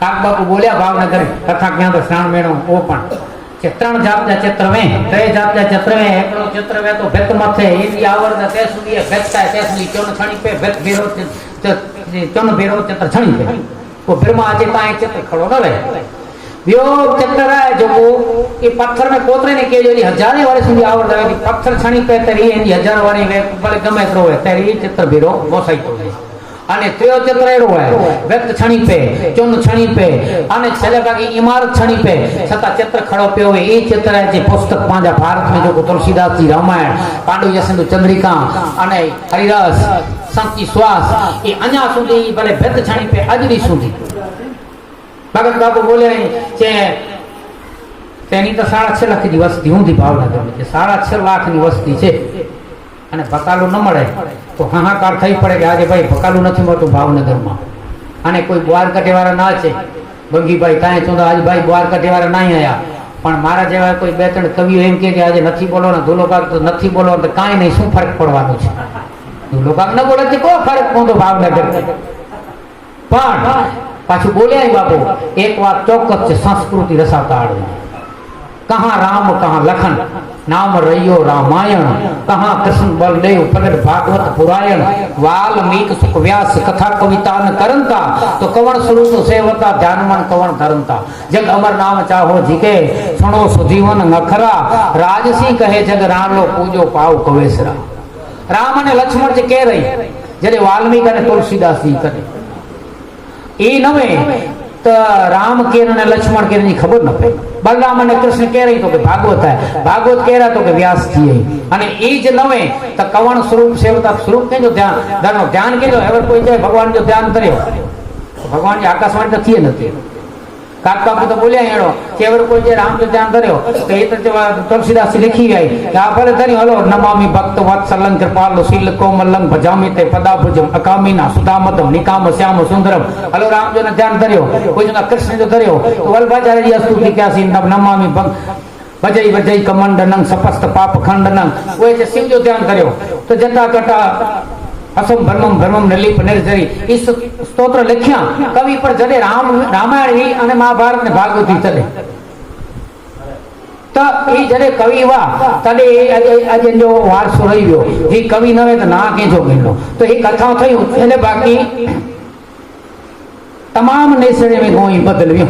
કાક બાપુ બોલ્યા ભાવનગર કથા ક્યાં તો શ્રાવણ મહિનો ઓ પણ કે 3 જાતના ચિત્રવે 3 જાતના ચિત્રવે એકડો ચિત્રવે તો ભેત માથે એની આવરને તે સુધી ભેતતા તે સુધી ચોન છણી પે ભેત ભેરો ચોન ભેરો ચિત્ર છણી પે वो ब्रह्मा આજે કાંઈ ચિત્ર ખડો ન રહે યો ચિત્ર રહે જો એ પથ્થર में કોતરે ને કે જોની હજારે વર્ષ સુધી આવર રહે પથ્થર છણી પે તરી એની હજાર વાળી વે ભલે ગમે એટલો હોય તરી ચિત્ર ભેરો મોસાઈ તો અને ત્યો ચિત્ર એરો હોય વ્યક્ત છણી પે ચોન છણી પે અને છેલ્લે બાકી ઇમારત છણી પે છતાં ચિત્ર ખડો પયો હોય એ ચિત્ર જે પુસ્તક પાંજા ભારત में जो तुलसीदास जी रामायण पांडु जसंदु चंद्रिका અને હરિરસ શાંતિ શ્વાસ એ અન્યા સુધી ભલે ભેદ છણી પે આજની સુધી ભગત બાપુ બોલે છે તેની તો 6.5 લાખ ની વસ્તી ઊંધી ભાવનગર છે 6.5 લાખ ની વસ્તી છે અને બકાલું ન મળે તો હાહાકાર થઈ પડે કે આજે ભાઈ બકાલું નથી મળતું ભાવનગરમાં અને કોઈ બાર કટેવાળા ના છે બંગીભાઈ કાંઈ તો આજ ભાઈ બાર કટેવાળા નહીં આયા પણ મારા જેવા કોઈ બે ત્રણ કવિઓ એમ કે આજે નથી બોલો ને ધોલોકાક તો નથી બોલો તો કાંઈ નહીં શું ફરક પડવાનો છે ધોલોકાક ન બોલે તો કોઈ ફરક પડતો ભાવનગર પણ પાછું બોલ્યા બાપુ એક વાત ચોક્કસ છે સંસ્કૃતિ રસાવતા આવડે कहाँ राम कहाँ लखन नाम रहियो रामायण कहाँ कृष्ण बलदेव प्रगट भागवत पुरायण वाल्मीकि सुख व्यास कथा कविता न करंता तो कवण स्वरूप सेवता ध्यानमन कवण धरंता जग अमर नाम चाहो जिके सुनो सुजीवन नखरा राजसी कहे जग राणो पूजो पाव कवेसरा राम ने लक्ष्मण जी कह रही जरे वाल्मीकि ने तुलसीदास जी करे ई नवे तो राम के ने लक्ष्मण के नहीं खबर न पे बलराम ने कृष्ण कह रही तो के भागवत है भागवत कह रहा तो के व्यास जी है અને એ જ નવે તો કવણ સ્વરૂપ સેવતા સ્વરૂપ કે જો ધ્યાન ધનો ધ્યાન કે જો એવર કોઈ જાય ભગવાન જો ધ્યાન કર્યો ભગવાન જે આકાશવાણી નથી નથી કાક બાપુ તો બોલ્યા એનો કે એવર કોઈ જે રામ જો ધ્યાન કર્યો તો એ તો તુલસીદાસ લખી ગઈ કે આ ભલે ધર્યો હલો નમામિ ભક્ત વત્સલં કૃપાલુ શીલ કોમલં ભજામિ તે પદાભુજમ અકામિના સુદામતમ નિકામ શ્યામ સુંદરમ હલો રામ જો ને ધ્યાન કર્યો કોઈ જો કૃષ્ણ જો કર્યો તો વલ્ભાચાર્ય જી સ્તુતિ ક્યાસી નમામિ ભક્ત ભજઈ ભજઈ કમંડનં સપસ્ત પાપ ખંડનં ઓય જે શિવ જો ધ્યાન કર્યો તો જટા કટા असम भरमम भरमम नलिप निर्जरी इस स्तोत्र लख्या कवि पर जड़े राम रामायण ही અને મહાભારત ને ભાગવત ચલે તો એ જડે કવિ વા તડે આજે જો વારસો રહી ગયો એ કવિ નવે તો ના કેજો ગયો તો એ કથા થયું એટલે બાકી તમામ નેસડે में ગોઈ બદલ્યો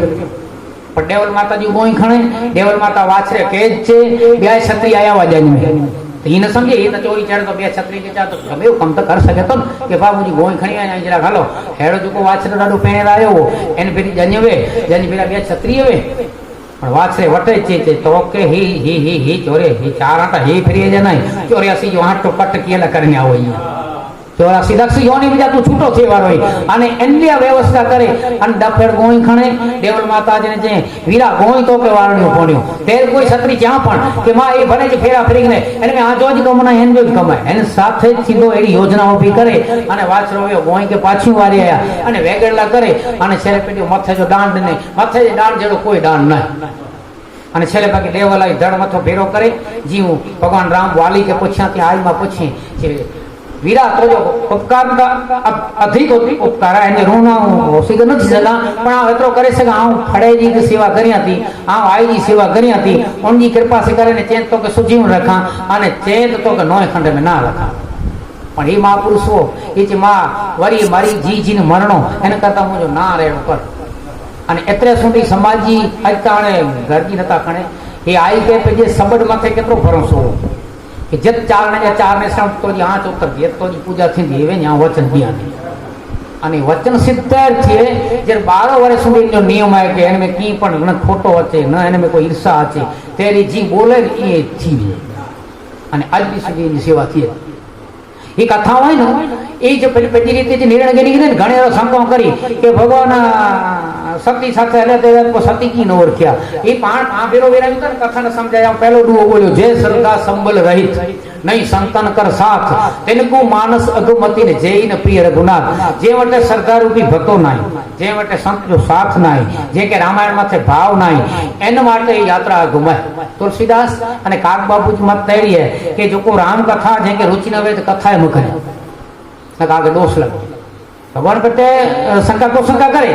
પણ દેવલ માતાજી ગોઈ ખણે દેવલ માતા વાછરે કે છે બે છત્રી આયા વાજાની में तो ये न समझे ये तो चोरी चढ़ तो बे छतरी के चाह तो गमे कम तो कर सके तो के बाबूजी गोई खणी आया जरा हालो हेड़ो जो वाछरे डाडो पेणे आयो एन फेरी जन्यवे जन फेरा बे छतरी हवे पण वाछरे वटे चे तो के ही चोरे ही चार आटा ही फेरी जे नहीं 84 जो हाथ तो कट केला करने आवो ये 84 दक्षी योनी बीजा तू छूटो थे वारो અને એન્ડિયા વ્યવસ્થા કરે અને ડફેડ ગોઈ ખણે દેવલ માતાજીને જે વીરા ગોઈ તો કે વારણ્યો પોણ્યો તેર કોઈ છત્રી જ્યાં પણ કે માં એ ભલે જ ફેરા ફરીને એને મે આજો જ કમના એન્જો જ કમાય એને સાથે જ સીધો એની યોજના ઊભી કરે અને વાછરો વયો ગોઈ કે પાછી વારી આયા અને વેગડલા કરે અને છેલ્લે પેટી મથે જો દાંડ ને મથે જ દાંડ જેડો કોઈ દાંડ ન અને છેલ્લે બાકી દેવલાઈ ધડ મથો ભેરો કરે જીવ ભગવાન રામ વાલી के पूछ्या कि आज में पूछी कि वीरा तो जो उपकार का अधिक उपकार है ऋण होशी के नहीं सका पण आ एतरो करे सका आ खड़े जी की सेवा करी थी आ आई जी सेवा करी थी उनकी कृपा से करे ने चेत तो के सुजीव रखा अने चेत तो के नोय खंड में ना रखा पण ई महापुरुष हो ई जे मां वरी मारी जी ने मरणो एने करता मुजो ना रेणो पर अने एतरे सुधी समाजी अजताणे घरजी नता खणे ए आई के जे सबड माथे केतरो भरोसो कि जत चार ने संत तो जी हाथ उतर दिए तो जी पूजा थी देवे यहाँ वचन दिया थी અને વચન સિદ્ધાર છે જે 12 વર્ષ સુધી જો નિયમ આવે કે એને કી પણ ન ખોટો હશે ન એને કોઈ ઈર્ષા હશે તેરી જી બોલે એ જી અને આજ સુધી ની સેવા થી એ કથા હોય ને એ જે પેલી રીતે જે નિર્ણય કરી ને ઘણે સંતો કરી કે ભગવાન સતી સાથે એટલે તે કો સતી કી ન ઓળખ્યા એ પાણ આ ફેરો વેરાવી તો કથા ને સમજાય પહેલો ડુઓ બોલ્યો જે શ્રદ્ધા સંબલ રહિત नहीं संतन कर साथ तिनको मानस अगमती ने जय न प्रिय रघुनाथ जे वटे सरदार रूपी भक्तो नाई जे वटे संत जो साथ नाई जे के रामायण माथे भाव नाई एन माटे यात्रा घुमाय तुलसीदास अने काक बाबूजी मत तेड़ी है कि जो को राम कथा जे के रुचि न वे तो कथा है मुखरे न काके दोष लगे भगवान कटे शंका को शंका करे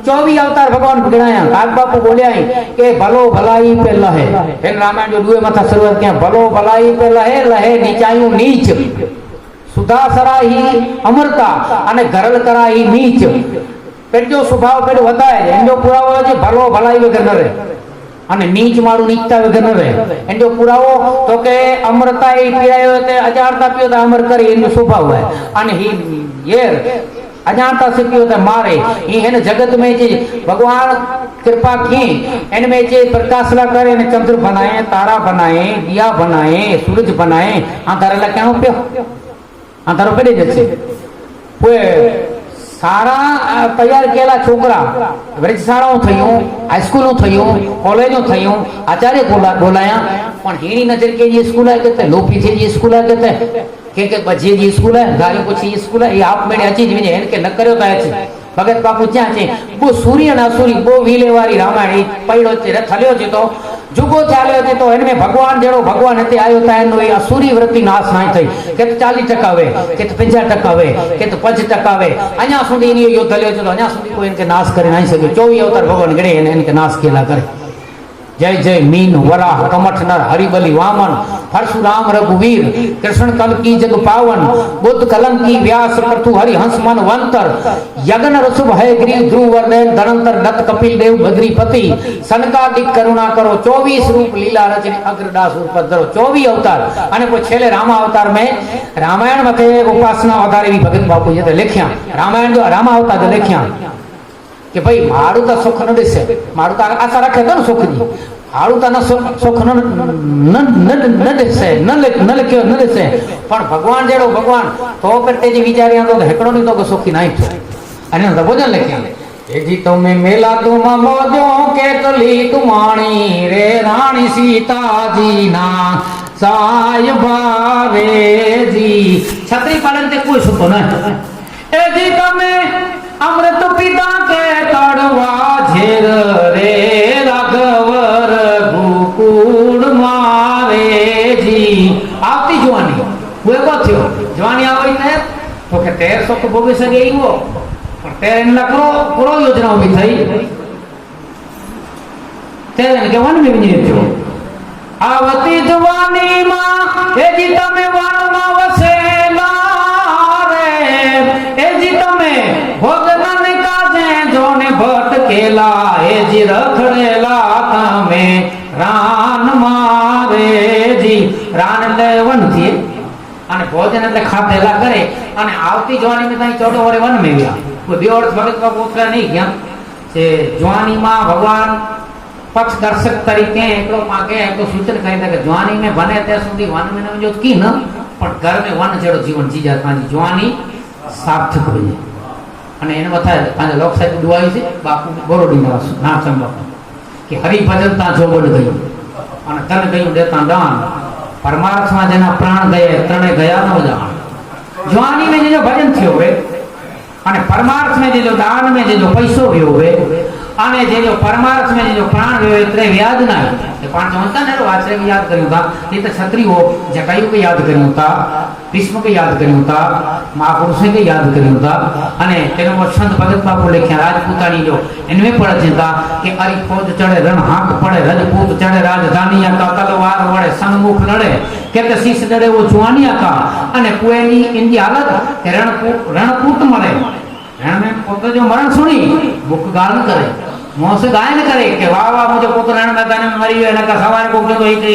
24 अवतार भगवान गिणाया। काग बापू बोलिया के भलो भलाई पे लहे, इन रामायण जो दुए मथा शुरुआत किया, भलो भलाई पे लहे, लहे नीचायु नीच, सुधा सराही अमरता अने गरल कराही नीच। पेटो स्वभाव पेट वधाए एनो पुरावो है भलो भलाई वगैरह न रहे અને નીચ મારું નીચતા વગર ન રહે। એનો પુરાવો તો કે અમરતા એ પીડાયો તે અજાણતા પીયો તો અમર કરી એનો સ્વભાવ હોય અને હી યેર अजानता से पियो तो मारे। ये है ना जगत में जे भगवान कृपा की इनमें जे प्रकाश ला करे ने चंद्र बनाए, तारा बनाए, दिया बनाए, सूरज बनाए। अंधारा ला क्या पियो अंधारो पेड़े जैसे कोई सारा तैयार केला छोकरा ब्रिज शाळाओं थयूं, हाईस्कूलों थयूं, कॉलेजों थयूं, आचार्य बोलाया पण हीनी नजर के जी स्कूल है कहते लोपी थे जी स्कूल है कहते के बजे जी स्कूल है गाड़ी पूछी स्कूल है। ये आप मेरे अची जी है के न करियो ता अची भगत बापू क्या छे वो सूर्य ना सूरी वो वीले वाली रामायण पड़ो छे थल्यो छे तो जुगो चाल्यो छे तो इनमें भगवान जेड़ो भगवान हते आयो ता एनो ए असुरी वृत्ति नाश नहीं थई के 40% वे के 50% वे के 5% वे अञा सुधी नी यो थल्यो छे तो अञा सुधी कोई इनके नाश करे नहीं सके। 24 अवतार भगवान गणे इनके नाश केला करे। जय जय मीन वराह कमठ नर हरिबली वामन परशुराम रघुवीर कृष्ण कल की जग पावन बुद्ध कलम की व्यास प्रथु हरि हंस मन वंतर यगन रसुभ है ग्रीव ध्रुव वर्धन धनंतर दत्त कपिल देव बद्रीपति सनकादिक करुणा करो 24 रूप लीला रचने अग्रदास उपद्रव 24 अवतार अने को छेले रामा अवतार में रामायण मथे उपासना आधारे भी भगत बापू ये लिख्या रामायण जो रामा अवतार लिख्या कि भाई मारू तो सुख न दिसे मारू तो आशा रखे तो सुख जी मारू तो न सुख न दिसे न लिखियो न दिसे पण भगवान जेड़ो भगवान तो करते जी विचारिया तो हेकड़ो नहीं तो सुखी नहीं थे अने तो भजन लिखिया ए जी तो में मेला तुम मोजो के तली तुमाणी रे रानी सीता जी ना साय बावे जी छतरी पालन ते कोई सुतो ना ए जी तो में अमृत पिता के तड़वा झेर रे राघवर गोकुल मारे जी। आवती जवानी वो को थियो जवानी आवी ने तो के तेर सुख भोगी सके वो पर तेर इन लकरो पूरो योजना भी थई तेर के वन में भी नहीं थियो आवती जवानी मां ए जी तमे वन मां वसेला रे ए जी तमे भोगन काजे जोने भटकेला ए जी रखड़ेला तमे रान मारे जी। रान એટલે વન થી અને ભોજન એટલે ખાધેલા કરે અને આવતી જવાની में ताई 14 वरे वन में गया कोई बेवड़ भगत का पोतरा नहीं गया से जवानी मां भगवान पक्ष दर्शक तरीके एकलो मागे एक सूचन करे था कि जवानी में बने त्या सुधी वन में जो की न पण घर में वन जेड़ो जीवन जी जाता जवानी सार्थक हो जाए અને એને બતાય અને લોક સાહિત્ય દુઆઈ છે બાપુ બોરોડીના નાચમ બાપુ કે હરિ ભજન તા જો બન ગયું અને તન ગયું દેતા દાન પરમાત્મા જેના પ્રાણ ગયે ત્રણે ગયા ન જાણ। જવાની में जो भजन थियो वे અને પરમાર્થ में जो दान में जो पैसो गयो वे અને જે जो परमार्थ में जो प्राण गयो इतने याद ना ये पांच होता ने वाचरे भी याद करियो था ये तो छतरी हो जटायु के याद करियो था भीष्म के याद करियो था महापुरुष के याद करियो था अने तेनो संत भगत बापू लिख्या राजपूतानी जो इनमें पढ़े था कि अरि फौज चढ़े रण हाक पड़े रजपूत चढ़े राजधानिया का तलवार वड़े सन्मुख लड़े कहते शीश डरे वो जुआनिया का अने कुएनी इनकी हालत कि रणपूत मरे रण में पुत्र जो मरण सुनी मुख गान करे मुंह से गायन करे कि वाह वाह मुझे पुत्र रण मैदान में मरी है नका सवार को तो एक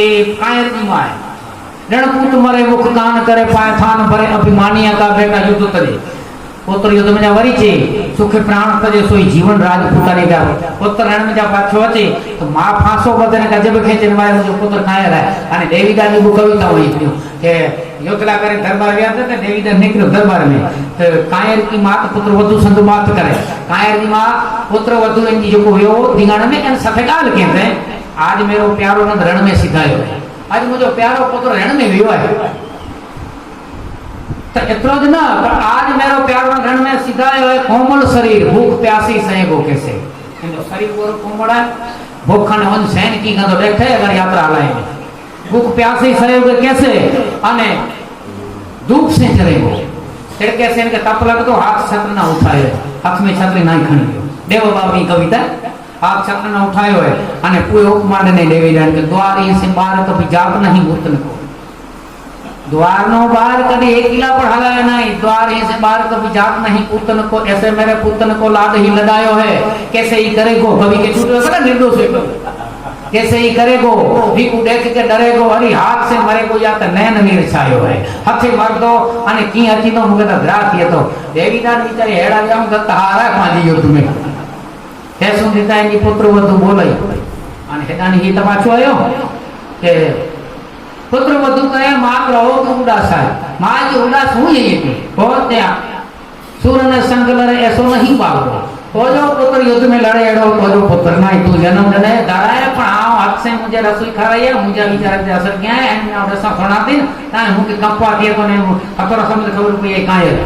कायर की मां है रणपूत मरे मुख गान करे पाए थान भरे अभिमानिया का बेटा युद्ध करे पुत्र युद्ध में जा वरी छे सुख प्राण तजे सोई जीवन राजपूतानी का पुत्र रण में जा पाछो अचे तो मां फांसो बदने का जब खेचे मारे मुझे पुत्र कायर है अने देवीदास की कविता हुई थी के योगला करे दरबार गया था देवीदास निकलो दरबार में तो कायर की मात पुत्र वधु संग बात करे कायर की मां पुत्र वधु इन जो को हो दिगाण में इन सफेगाल कहते हैं आज मेरो प्यारो नंद रण में सिधायो है आज मुझे प्यारो पुत्र रण में वियो है तो इतरो ज ना पर आज मेरो प्यारो रण में सिधायो है कोमल शरीर भूख प्यासी सहे भूखे से इनो शरीर पूरो कोमल है भूखन वन सैन की गंदो बैठे अगर यात्रा लाए भूख प्यासी सहयोग कैसे अने धूप से चले वो तिड़के से इनके तप लग तो हाथ छत्र ना उठाए हाथ में छतरी ना खणी देवबाबी कविता आप चक्र न उठायो है अने पूरे उपमान ने देवी जान के द्वार ये से बाहर कभी जाप नहीं गुतन को द्वार नो बाहर कभी एक किला पर हलाया नहीं द्वार ये से बाहर कभी जाप नहीं पुतन को ऐसे मेरे पुतन को लाड ही लगायो है कैसे ही करेगो कवि के छूटे बड़ा निर्दोष है कैसे ही करेगो भीकू देख के डरेगो हरी हाथ से मरेगो या तो नैन नीर छायो है हथे मर दो अने की अची तो मुके तो धरा थिए तो देवीदान बिचारी हेड़ा जाऊं तो तहारा माजी युद्ध में कैसो देता है पुत्र वधु बोलाई अने हेदानी ही तमाचो आयो के पुत्र वधु कहे मां रहो तो उदास है मां जी उदास हुई है ये बहुत त्या सूर्य ने संकलर ऐसो नहीं पावो तो जो पुत्र युद्ध में लड़े एड़ो तो जो पुत्र ना तू जन्म दे दाराए पण आ हाथ से मुझे रसोई खाराई है मुझे विचार के असर क्या है एने और ऐसा सुनाती ना मुके कंपा दिए तो ने खतरा समझ खबर कोई है कायर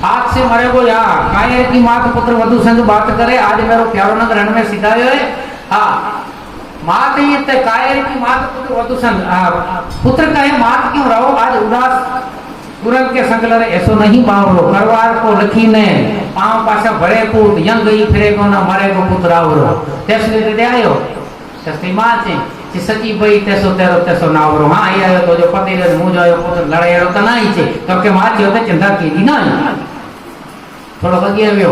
हाथ से मरे को या कायर की मात पुत्र वधु संग बात करे आज मेरो प्यारो न रण में सिखायो है हां मात ये ते कायर की मात पुत्र वधु संग पुत्र कहे मात क्यों रहो आज उदास तुरंत के संगलर ऐसो नहीं बावरो करवार को लखी ने पांव पासा भरे पूत यंग गई फिरे को न मरे को पुत्र आवरो तेसले दे आयो तस्ती मां से सची भई तेसो तेरो तेसो नावरो हां आई आयो तो जो पति रे मुंह आयो पुत्र लड़ेड़ो त नहीं छे तो के मां जो ते चिंता कीधी ना थोड़ो बगी आव्यो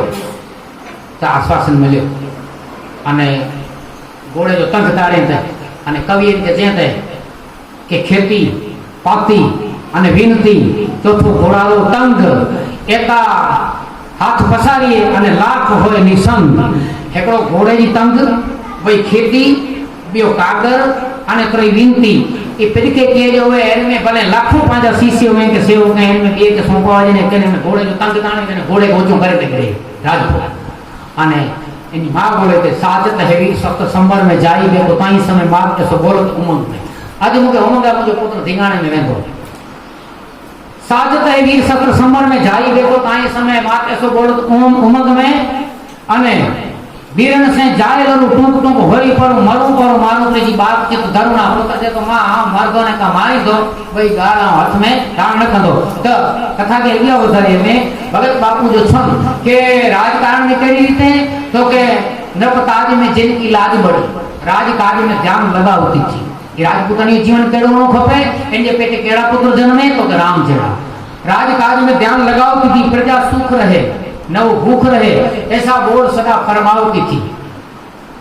तो आश्वासन मिल्यो अने घोड़े जो तंग तारे थे अने कवि के जेते के खेती पाती अने विनती चौथो घोड़ालो तंग एका हाथ पसारी अने लाख होय निसंग एकड़ो घोड़े जी तंग वही खेती बियो कागर अने तरी विनती ए पिरके के जो है इनमें भले लाखों पांचा शिष्य में के सेवक हैं इनमें के सोंपावा ने के घोड़े जो तंग ताणे के घोड़े गोचो करे ते करे राजपूत अने इनी मां बोले ते साजत हेवी सप्त संबर में जाई बे तो ताई समय मां के सो बोलत उमंग में आज मुके उमंग मुझे पुत्र धिंगाणे में वेंदो साजत है वीर सत्र संबर में जाई देखो ताई समय मात ऐसो बोलत उमंग में अने वीरन से जाए लरू टूक टूक होई पर मरू मारू जी बात के तो धरुणा पुत्र जे तो मां मर्दो ने कमाई दो वही गाला हाथ में डांड कंदो तो कथा के एविया वधारे में भगत बापू जो छन के राजकारण में करी रीते तो के नृपताज में जिनकी लाज बढ़ी राजकाज में ध्यान लगावती थी राजपूतानी जीवन केड़ो नो खपे इनके पेटे केड़ा पुत्र जन्मे तो राम जेड़ा राजकाज में ध्यान लगावती थी प्रजा सुख रहे न वो भूख रहे ऐसा बोल सदा फरमावती थी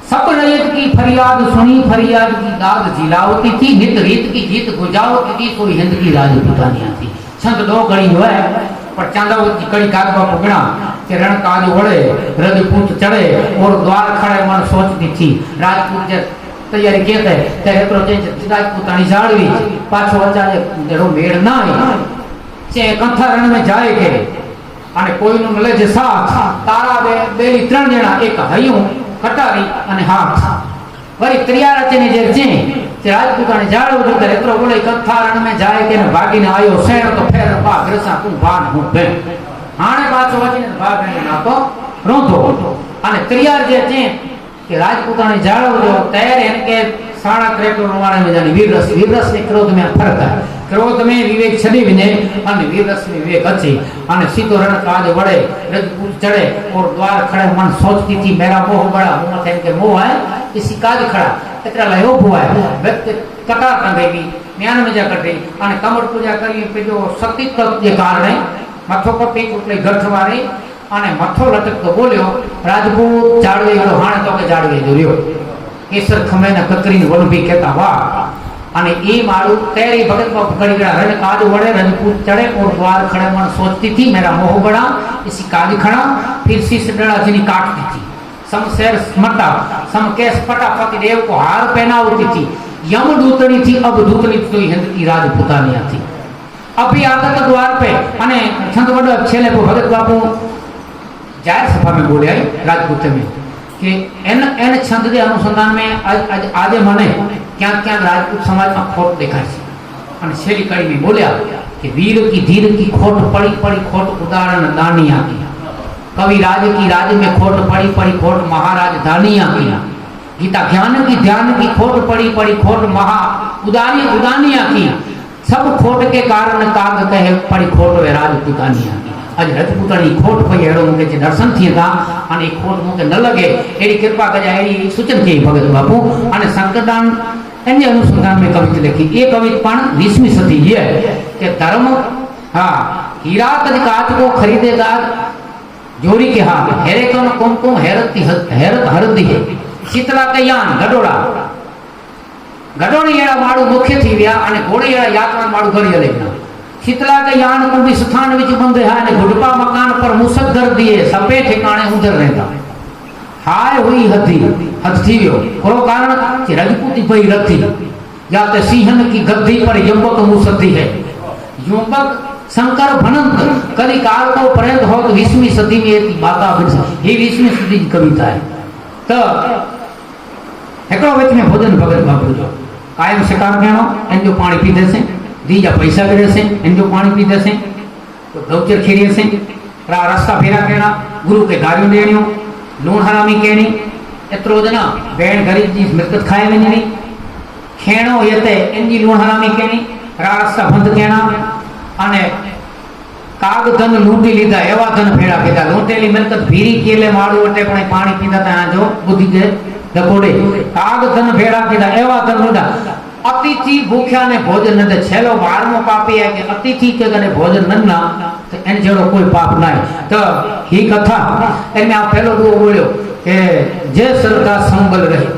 सब रैयत की फरियाद सुनी फरियाद की दाद जिलावती थी नित रीत की जीत गुजावती थी कोई हिंद की राजपूतानिया थी छंद दो घड़ी हुआ पर चांदावत की कड़ी कागवा पुगड़ा के रण काज वड़े रजपूत चढ़े और द्वार खड़े मन सोचती थी राजपूत तैयारी कहते तेरे तो राजपूतानी जाड़वी पाछो अचाए जेड़ो मेड़ ना चे कंथा रण में जाए के अने कोई नु मिले जे साथ तारा बेली त्रण जणा एक हयूं कटारी अने हाथ वरी त्रियार अचने जे चे राजपूतानी जाड़ो जो करे एतरो बोले कंथा रण में जाए के ने भागीने आयो सेण तो फेर बा ग्रसा तू भान हूं बे हाणे पाछो अचने भागने ना तो रोंधो अने त्रियार जे चे कि राजपूतानी जाड़ो जो तैयार इनके साड़ा क्रेटो रोवाणे में जानी वीररस ने क्रोध में फर्क है क्रोध में विवेक छड़ी विने अने वीररस में विवेक अच्छी अने सीतो रण काज वड़े रजपूत चढ़े और द्वार खड़े मन सोचती थी मेरा मोह बड़ा मुंह थे इनके मोह है इसी काज खड़ा इतना लयो हुआ है व्यक्ति कटार कंदेगी ज्ञान में जा कटे अने कमर पूजा करी पे जो शक्ति तत्व के कारण मथो पर पीक उठले गठ वारी अने मथो लटक तो बोल्यो राजपूत जाड़वे गयो हाणे तो के जाड़वे जोर्यो केसर खमे न ककरीन वण भी कहता वाह अने ई मारू तेरी भगत को पकड़ी गया रण काज वड़े रजपूत चढ़े और द्वार खड़े मन सोचती थी मेरा मोह बड़ा इसी काज खड़ा फिर शीश डड़ा जिनी काटती थी सम शेर मटा सम केस पटा पति देव को हार पहनावती थी यम दूतनी थी अब दूतनी तो हिंद की राजपूतानिया थी अभी आदत द्वार पे अने छंद वडो छेले को भगत बापू जाहिर सभा में बोले राजपूत में कि एन छंद के अनुसंधान में आज मने क्या क्या राजपूत समाज में खोट देखाय छे अने छेली कड़ी में बोलिया कि वीर की धीर की खोट पड़ी पड़ी खोट उदाहरण दानिया की कवि राज की राज में खोट पड़ी पड़ी खोट महाराज दानिया की गीता ज्ञान की ध्यान की खोट पड़ी पड़ी खोट महा उदानिया की सब खोट के कारण काग कहे पड़ी खोट वे राजपूतानिया की आज रजपूतानी खोट पई एड़ो मुके जे दर्शन थी था अने खोट मुके न लगे एडी कृपा कजा एडी सूचन की भगत बापू अने संकरदान एने अनुसंधान में कविता लिखी ये कविता पण 20वीं सदी है कि धर्म हाँ हीरा कद काज को खरीदेगा जोड़ी के हाथ हेरे कौन कुमकुम हैरत हरदी है शीतला के यान गडोड़ा गडोड़ी एड़ा माड़ू मुख्य थी व्या अने घोड़ी एड़ा यात्रा माड़ू घड़ी लेना शीतला के यान कुंभी स्थान विच बंद है अने गुडपा मकान पर मुसद्दर दिए सपे ठिकाने उधर रहता हाय हुई हथी हथ थी व्यो कोरो कारण कि रजपूती भई रथी या ते सिंहन की गद्दी पर यंबक मुसद्दी है यंबक शंकर भनंत कदी काल को पर्यंत हो तो 20वीं सदी में एती माता बिरसा ये 20वीं सदी की कविता है तो एकड़ो वेच में भोजन भगत बाबू जो कायम शिकार केनो इन जो पानी पीते से दीजा पैसा करे से इन जो पानी पीते से तो गौचर खेरिए से रास्ता फेरा केना गुरु के गारियों देणियो लूण हरामी केनी एतरो जना भेण गरीब जी मिर्कत खाए वनी खेणो यते इंजी लूण हरामी केनी रास्ता बंद केना अने काग धन लूंटी लीधा एवा धन फेड़ा कीधा लूंटेली मिलकत भीरी केले माड़ू वटे पण पानी पीता ता जो बुद्धि के डकोड़े काग धन फेड़ा कीधा एवा धन लूंटा अतिथि भूख्या ने भोजन न दे छेलो 12मो पापी है कि अतिथि के गने भोजन न ना तो एन जेड़ो कोई पाप नाय तो ही कथा एने आ पहलो दुओ बोल्यो के जे सरदा संबल रही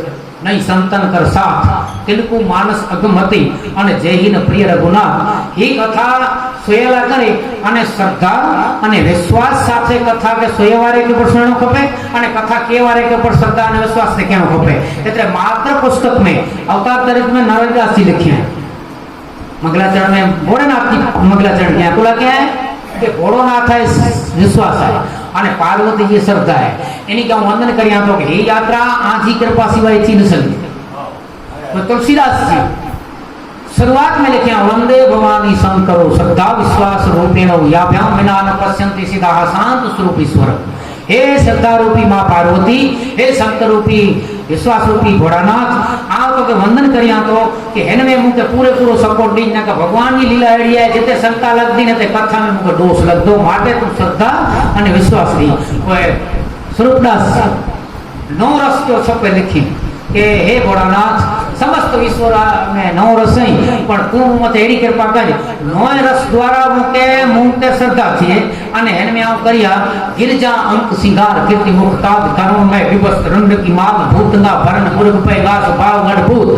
नहीं संतन कर साथ तिनको मानस अगमती अने जेहीन प्रिय रघुनाथ ही कथा सोयला करे अने श्रद्धा अने विश्वास साथे कथा के सोयवारे के पर सुणनो खपे अने कथा केवारे के पर श्रद्धा अने विश्वास से केनो खपे એટલે मात्र पुस्तक में अवतार तारीख में नारायणदास जी लिखे हैं मंगलाचरण में भोलेनाथ की मंगलाचरण क्या बोला क्या है कि भोलेनाथ है विश्वास है अने पार्वती जी श्रद्धा है एनी का वंदन करिया तो कि यात्रा आजी कृपा सिवाय थी न सकी तो तुलसीदास जी शुरुआत में लिखे वंदे भवानी शंकरो श्रद्धा विश्वास रूपेण याभ्याम विना न पश्यन्ति सिद्धा शांत स्वरूप ईश्वर हे श्रद्धा रूपी मां पार्वती हे शंकर रूपी विश्वास रूपी भोलानाथ आप के वंदन करिया तो कि हेन में मुके पूरे पूरो सपोर्ट दी ना का भगवान की लीला एड़ी है जते शंका लगदी ने ते कथा में मुके दोष लगदो माटे तू श्रद्धा अने विश्वास दी ओए स्वरूपदास नौ रस जो छपे लिखी के हे भोलानाथ समस्त ईश्वर में नौ रस ही पण तू मते एड़ी कृपा कर नौ रस द्वारा मुके श्रद्धा थी अने हेन में आ करिया गिरजा अंक सिंगार कीर्ति मुक्ताद करुण में विवस्त रंड की माग भूतंगा भरण मुर्ग पे गास भाव गढ़भूत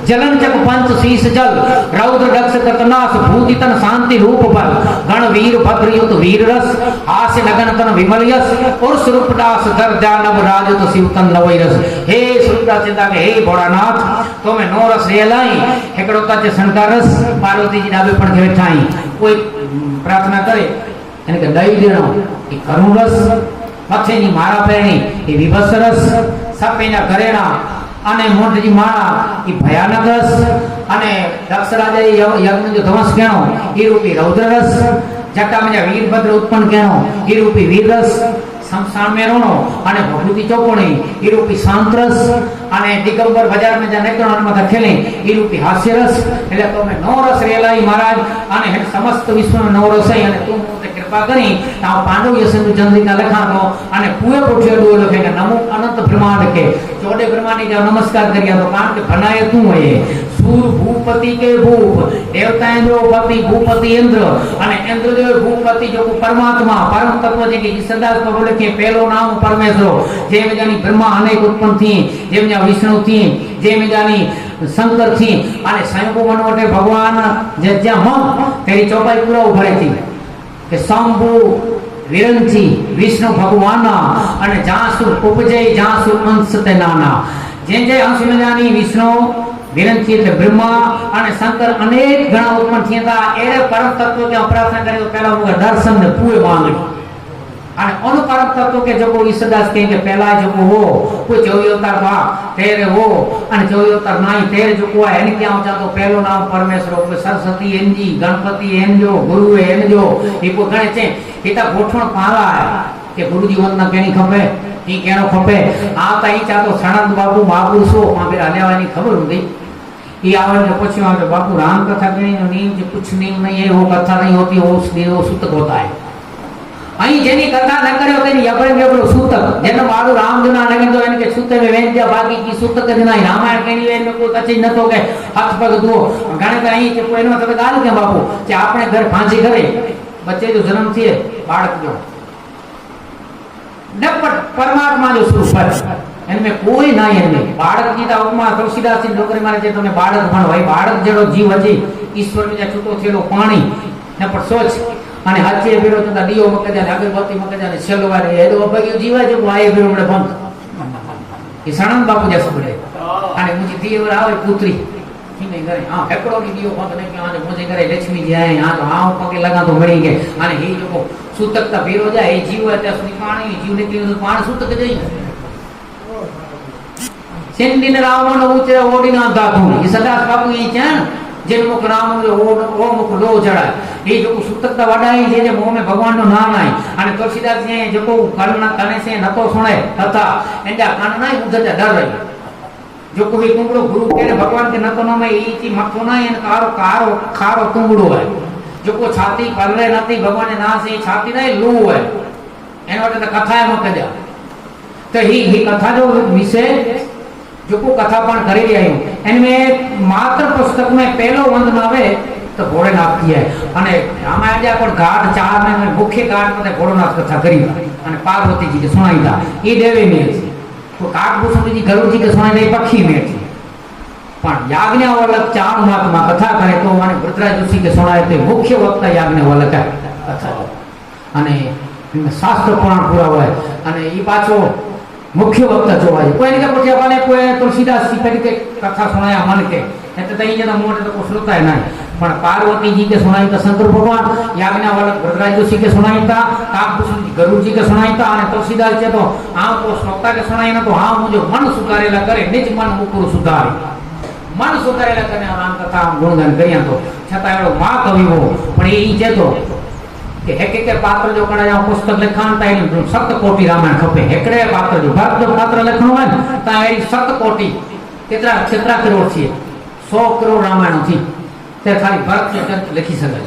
जलन जग पंच शीस जल रौद्र दक्ष कतनास भूतितन शांति रूप बल गण वीर भद्र युत वीर रस हास्य लगन तन विमल यस पुरुष रूपदास दर दानव राजत शिवतन नवई रस हे सूरदास चिंता के हे भोलानाथ तो मैं नौ रस रेलाई एकड़ो तच शंकर रस पार्वती जी डाबे पण के बैठाई कोई प्रार्थना करे यानी कि दई देनो कि करुण रस मथे नी मारा पेणी कि विभस रस सपेना करेना अने मोंट जी मारा कि भयानक रस अने दक्ष राजा यज्ञ जो धवंस केनो ई रूपी रौद्र रस जटा में वीरभद्र उत्पन्न केनो ई रूपी वीर रस शमशान में रोनो अने भभूति चौकोणी ई रूपी शांत रस अने दिगंबर बाजार में जा नेकरण मथा खेले ई रूपी हास्य रस એટલે તો મે નવ રસ રેલાઈ મહારાજ અને સમસ્ત વિશ્વમાં નવ રસ અને તું મોતે कृपा करी ता पांडव यसनु चंद्रिका लखा तो अने पूरे पुठे दो लखे के नमो अनंत ब्रह्मांड के 14 ब्रह्मांड का नमस्कार करिया तो कारण के बनाए तू है सूर भूपति के भूप देवताएं जो पति भूपति इंद्र अने इंद्र जो भूपति जो परमात्मा परम तत्व जी की सदा तो बोले के पहलो नाम परमेश्वर जे में जानी ब्रह्मा अनेक उत्पन्न थी जे में विष्णु थी जे में जानी शंकर थी अने स्वयं मनवटे भगवान जे ज्या हम तेरी चौपाई पूरा उभरे थी के शंभु विरंची विष्णु भगवान अने जासु उपजय जासु अंश ते नाना जे जे अंश में जानी विष्णु विरंची એટલે ब्रह्मा अने शंकर अनेक गणा उत्पन्न थिया था एरे परम तत्व के प्रार्थना करे तो पहला मुके दर्शन ने पूरे मांगणी अने अनु परम तत्व के जो ईश्वरदास कहे के पहला जो हो कोई 24 अवतार बा तेरे हो अने 24 अवतार नाही तेरे जो को है क्या हो तो पहलो नाम परमेश्वर को सरस्वती एनजी गणपति एनजो गुरु एनजो ई को गणे छे एटा गोठण पाला है के गुरुजी वंदना केनी खपे ई केनो खपे आ ताई चा तो सनंद बाबू महापुरुषो माबे आलेवानी खबर हुंदी ई आवन जो पूछ्यो आ बापू राम कथा केनी नीम जो कुछ नीम नहीं है वो कथा नहीं होती वो सुतक होता है અહીં જેની કથા ન કર્યો તેની યબળ યબળ સૂતક જેનો મારું રામજુના નગર તો એને કે સૂતે મે વેંદ્યા બાકી કી સૂતક જ નહીં રામાયણ કેની એને કોઈ કચી નતો કે હાથ પગ દુઓ ઘણે તો અહીં કે કોઈનો તો ગાલ કે બાપુ કે આપણે ઘર ભાંજી કરે બચ્ચે જો જન્મ થયે બાળક જો ડપટ પરમાત્મા જો સ્વરૂપ એનમે કોઈ ના એનમે બાળક ની તો ઉપમા તુલસીદાસ ની ડોકરી મારે છે તમે બાળક ભણ ભાઈ બાળક જેડો જીવ હજી ઈશ્વર ની છૂટો થયેલો પાણી ને પણ સોચ અને હાચે ભેરો તો દીયો મકજા ને અગરબત્તી મકજા ને છેલવારે એડો બગ્યો જીવા જો આયે ભેરો મને બંધ એ સણન બાપુ જે સબડે અને મુજી દીવર આવે પુત્રી ઈને ઘરે હા એકડો ની દીયો બંધ ને કે આને મુજે ઘરે લક્ષ્મી जी आए हां तो आव पगे लगा तो मरी गए અને એ લોકો સૂતકતા ભેરો જાય એ જીવ ત્યાં સુધી પાણી જીવ નીકળી તો પાણી સૂતક જઈ સેંદિન રાવણ ઉચરે ઓડી ના દાતું એ સદાસ બાપુ એ છે જેન મુખ રામ ઓ મુખ લો જડાય એ જો સૂતકતા વડાઈ જે જે મોમે ભગવાન નું નામ આય અને તુલસીદાસ જે જો કલના કને સે નતો સુણે તથા એંડા કાન નાય ઉધજા ડર રહી जो कोई कुंगड़ो गुरु के भगवान के नतो नाम ई ची मथो ना एन कारो कारो खारो कुंगड़ो है जो को छाती पलरे नती भगवान ने ना से छाती ना लू है एन वाटे तो कथा है मत जा तो ही कथा जो विषय जो को कथा पण करी आयो एनमे मात्र पुस्तक में पहलो वंदन आवे तो भोलेनाथ की है અને રામાયણ જા પણ ઘાટ 4 में मुख्य घाट में भोलेनाथ कथा करी અને पार्वती जी के सुनाई था ई देवी में तो काकभूषण जी गरुड़ जी के सुनाई दे पक्षी में थी पर याज्ञवल्क चार महात्मा कथा करे तो माने वृत्राज ऋषि के सुनाए तो मुख्य वक्ता याज्ञवल्क है कथा અને શાસ્ત્ર પુરાણ પૂરા હોય અને ઈ પાછો मुख्य वक्ता જોવાય કોઈ ને પછી આપણે કોઈ તુલસીદાસ जी तरीके कथा सुनाया मन के એટલે તઈ જેના મોઢે તો શ્રોતા है नहीं पर पार्वती जी के सुनाई था शंकर भगवान याज्ञवल्क वृत्राज ऋषि के सुनाई था काकभूषण जी गरुड़ जी के सुनाई था અને तुलसीदास जी तो हाँ तो श्रोता के सुनाई ना तो हाँ मुझे मन सुधारेला करे निज मन मुकुर सुधारे मन सुधारेला करे राम कथा गुणगान करिया तो छता एवो मा कवि हो पण ई जे तो कि एक पात्र जो कणा जा पुस्तक लिखाण ता एनी 7 कोटी रामायण खपे एकड़े पात्र जो भक्त जो पात्र लखणो है ता एनी 7 कोटी केतरा क्षेत्रा करोड़ छे 100 करोड़ रामायण थी ते खाली भरत जो चरित्र लिखी सके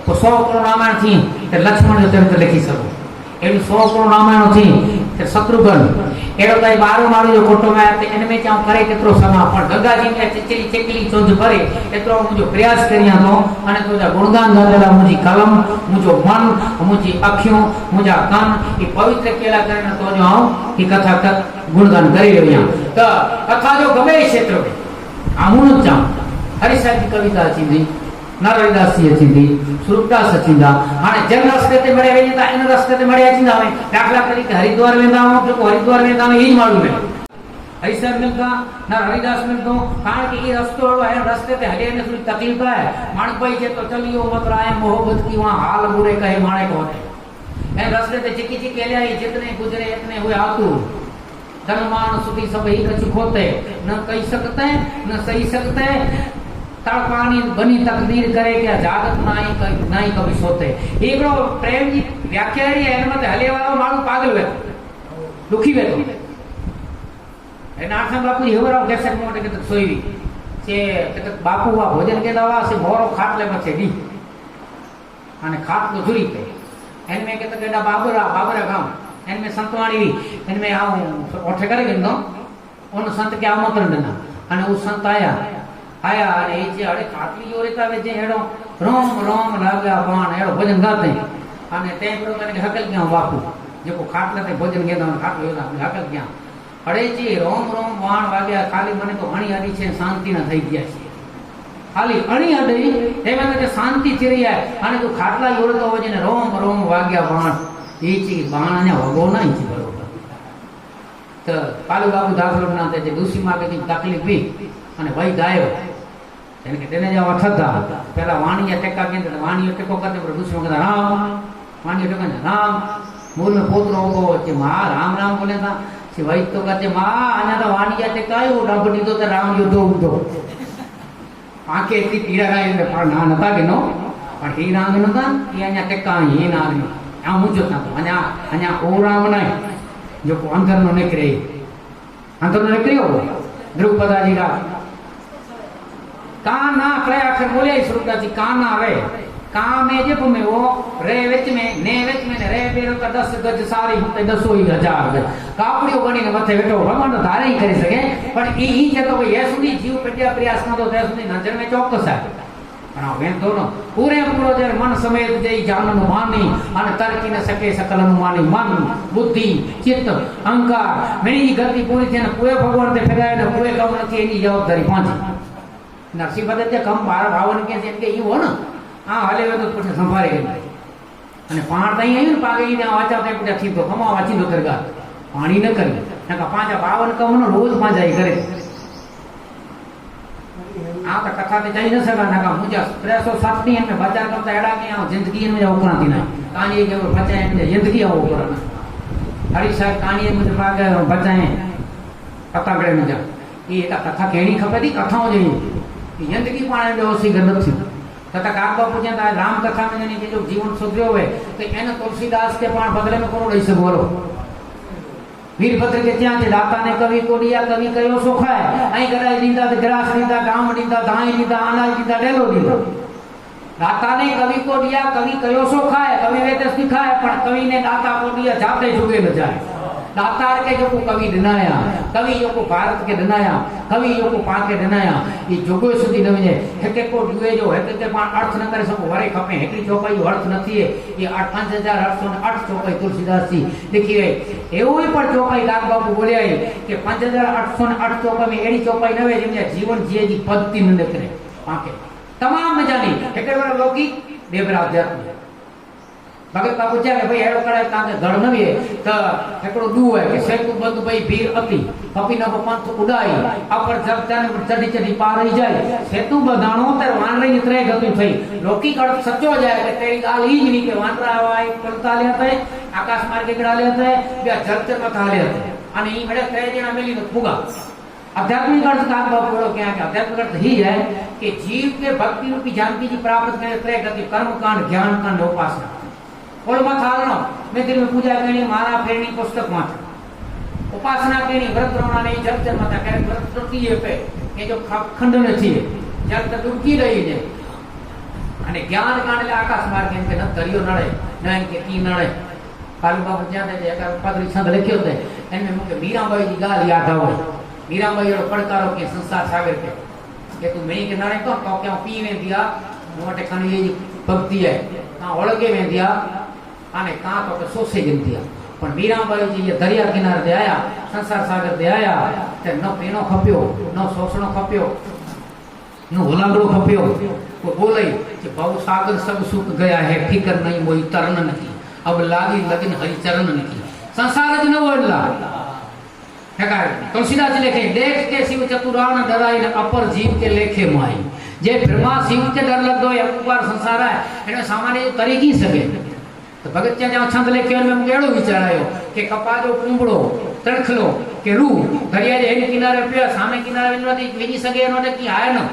तो 100 करोड़ रामायण थी ते लक्ष्मण जो चरित्र लिखी सको एनी 100 करोड़ रामायण थी ते शत्रुघ्न एडो ताई 12 मारो जो फोटो में ते इनमें चाउ करे केतरो समा पण गंगा जी ने चिचली चिकली चोंज भरे एतरो मुजो प्रयास करिया तो अने तोजा गुणगान गादेला मुजी कलम मुजो मन मुजी अखियों मुजा कान ई पवित्र केला करने तो जो ई कथा का गुणगान करी रहिया तो कथा जो गमे क्षेत्र में आमुन चा हरि साहिब की कविता थींदी नारायणदास जी थींदी सुरदास थींदा हाने जन रस्ते ते मळे वेंदा इन रस्ते ते मळे थींदा वे दाखला तरीके हरिद्वार वेंदा हो जो हरिद्वार वेंदा में ई मालूम है हरि साहिब मिलता ना हरिदास मिलतो कारण कि ई रस्तो है रस्ते ते हले ने थोड़ी तकलीफ है माण भाई जे तो चलियो मत राय मोहब्बत की वहां हाल बुरे कहे माणे को है रस्ते ते चिकी चिकी ले आई जितने गुजरे इतने हुए आतु धनमान सुधी सब ही कछु खोते न कही सकते न सही सकते तड़पानी बनी तकदीर करे क्या जागत नाई कभी सोते एकड़ो प्रेम जी व्याख्या री है मत हले वालो माणू पागल वे दुखी वे तो ए नाथन बापू हेवरा कैसे मोटे के सोईवी से बापू वा भोजन के दवा से मोरो खाटले मथे दी अने खाटलो जुरी पे एनमे के केडा बाबरा गांव एनमे संतवाणी एनमे आऊ ओठे करे गनो ओन संत के आमंत्रण देना अने वो संत आया अरे जे अरे खाटली जोरेता वे जे हेडो रोम रोम लागा बाण हेडो भजन गाते अने ते परो कने हकल गया बापू जेको खाटले ते भजन गेदा खाटलो योदा हकल गया अरे जी रोम रोम बाण वाग्या खाली मने तो हणी आडी छे शांति न થઈ ગયા છે ખાલી હણી આડી એમાં કે શાંતિ ચીરી है अने तो खाटला जोरेतो हो जेने रोम रोम वाग्या बाण ई ची बाण ने वगो नहीं छी बरोबर तो कालू बाबू दाखलो ना ते दूसरी मां के तकलीफ भी अने भाई गायो એને કે તેને જાવ થતા પેલા વાણીયા ટેકા કેન્દ્ર વાણીયો ટેકો કરતે પર दूसरो कहता राम वाणियो टेका राम मूल में पोतरो होगो जे मां राम राम बोले था से भाई तो कहते मां आना तो वाणिया टेकायो डबडी तो राम युद्धो उदो आके इतनी पीड़ा राय ने पर ना नता के नो पर ही राम नता ये आना टेका ये ना ने आ मुजो था आना आना ओ राम नहीं जो को अंदर नो निकरे अंदर नो निकरियो द्रौपदा जी रा काना कया अक्षर बोले श्रुता जी काना आवे काम में जे में वो रे विच में ने विच में रे बेरो का 10 गज सारी हुते 10,000 गज कापड़ियो बनी ने मथे वेठो भगवान तो धारे ही करी सके पण ई जे तो ये सुधी जीव पेटिया प्रयास न तो ते सुधी नजर में चौकस है पण वेन तो नो पूरे पूरो जे मन समेत जे जान नु मानी अन तरकी न सके सकल नु मानी मन बुद्धि चित्त अहंकार मेरी गति पूरी थी न पूरे भगवान ते फेराय न पूरे कम न थी एनी जवाबदारी पांची नरसिंह पद जे कम 12 भावन के ई हो न हाँ हले वे तो पुठे संभारे गए अने पाण तई आयो पागे ने वाचा ते पुठे थी तो कमा वाची दो करगा पानी न करे नका पांचा 52 कम न रोज पांचा ही करे आ तो कथा ते जाई न सका नका मुजा 307 नी में बाजार करता एड़ा के आ जिंदगी में ओकरा थी ना कहानी के बचाए ने जिंदगी आ ओकरा हरी साहब कहानी मुझे पागे बचाए कथा करे मुजा ये कथा कहनी खपे थी कथाओं जे जिंदगी पाण जो सी गंद थी तथा काका पूछता राम कथा में यानी कि जो जीवन सुधरियो है तो एने तुलसीदास के पाण बदले में कोन दई से बोलो वीरभद्र के त्या के दाता ने कवि को दिया कवि कयो सुख है आई गराई दीदा ग्रास दीदा गांव दीदा दाई दीदा अनाज दीदा डेलो दीदा दाता ने कवि को दिया कवि कयो सुख है कवि वेते सिखाए पण कवि ने दाता को दिया जाते जुगे न जाए दातार के जो को कवि दिनाया कवि जो को भारत के दिनाया कवि जो को पाके दिनाया ये जोगो सुधी न वने हेके को जुए जो हेके के पाण अर्थ न करे सको वरे खपे हेकड़ी चौपाई अर्थ नथी ये 5808 चौपाई तुलसीदास जी लिखी है एवो ही पर चौपाई दास बाबू बोले आई कि 5808 चौपाई में एड़ी चौपाई नवे जिने जीवन जिए जी पद्धति न निकले पाके तमाम मजानी हेके वाला लौकिक देवरा अध्यात्म भगत बाबू पूछा कि भाई एड़ो करे ताके गण न वे त एकड़ो दू है कि सेतु बंद भाई भीर अति पपी न पंथ उड़ाई अपर जब तन चढ़ी चढ़ी पार रही जाए सेतु बधाणो तर वानरी नितरे गति थई लौकिक अर्थ सच्चो जाए कि तेरी गाल ही नहीं कि वानरा आवाय पलता ले थे आकाश मार्ग के गिड़ा ले थे या जल में खा ले थे અને ઈ મેડે કહે જેના મેલી નો ફુગા आध्यात्मिक अर्थ का बाप बोलो क्या है आध्यात्मिक अर्थ ही है कि जीव के भक्ति रूपी जानकी जी प्राप्त करे त्रय गति कर्म कांड ज्ञान कांड उपासना और मथारणो मैं दिन में पूजा करनी माला फेरनी पुस्तक वांच उपासना करनी व्रत रोना नहीं जब जब मत करे व्रत टूटी है पे ये जो खंड નથી जब तक डूबकी रही है અને જ્ઞાન કાંડ એટલે આકાશ માર્ગ એમ કે ન દરિયો નળે ન એમ કે કી નળે કાલુ બાપુ જ્યાં તે એક પદરી છંદ લખ્યો છે એને મુકે મીરાબાઈ ની ગાલ યાદ આવે मीराबाई और पड़कारो के संसार सागर के तू मैं के नारे तो क्या पी में दिया मोटे खाने ये भक्ति है का ओळगे में दिया आने का तो के सोसे जन दिया पर मीराबाई जी ये दरिया किनारे दे आया संसार सागर दे आया ते न पीनो खप्यो न शोषणो खप्यो न होलागड़ो खप्यो वो बोले कि बहु सागर सब सूख गया है फिकर नहीं मोई तरन नहीं अब लागी लगन हरि चरण नहीं संसार ज न वडला तुलसीदास जी लिखे देख के शिव चतुरान डराई न अपर जीव के लेखे माई जे ब्रह्मा शिव के डर लगदो है उपकार संसार है एने सामान्य तरीकी सके तो भगत जहाँ छंद लेखे में मुझे एड़ो विचार आयो कि कपा जो कुंबड़ो तड़खलो के रू दरिया जे एनी किनारे पे सामे किनारे नदी वीजी सके नोटे की आए न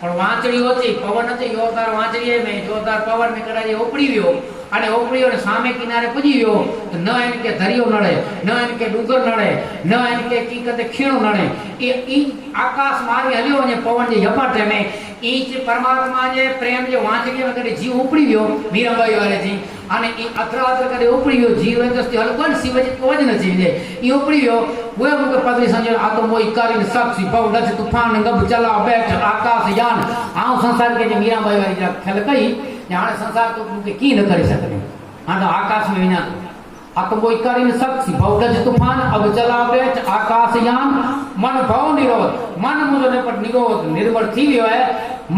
पर वांचड़ी होती पवन थी जोरदार वांचड़ी में जोरदार पवन में करा जे उपड़ी वियो અને ઓપડીઓ ને સામે કિનારે પૂજી ગયો તો ન એને કે દરિયો નડે ન એને કે ડુંગર નડે ન એને કે કી કતે ખીણો નડે એ ઈ આકાશ માર્ગે હલ્યો ને પવન જે યપાટે મે ઈ જ પરમાત્મા જે પ્રેમ જે વાંચકે વગરે જીવ ઉપડી ગયો મીરાબાઈ વાળે જી અને ઈ અતરાત્ર કરે ઉપડી ગયો જીવ એકસ્તી હલકોન શિવજી કોજ ન જીવે ઈ ઉપડી ગયો वो मुके पदरी संजय आ तो मोई कालीन साक्षी बहु डच तूफान गब चला बैठ आकाश यान आ संसार के जे मीराबाई वाली जा खेल कई जाने संसार तो मुके की न कर सकने हां तो आकाश में विना आ तो मोई कालीन साक्षी बहु डच तूफान अब चला बैठ आकाश यान मन भाव निरोध मन मुझे पर निरोध निर्मल थी गयो है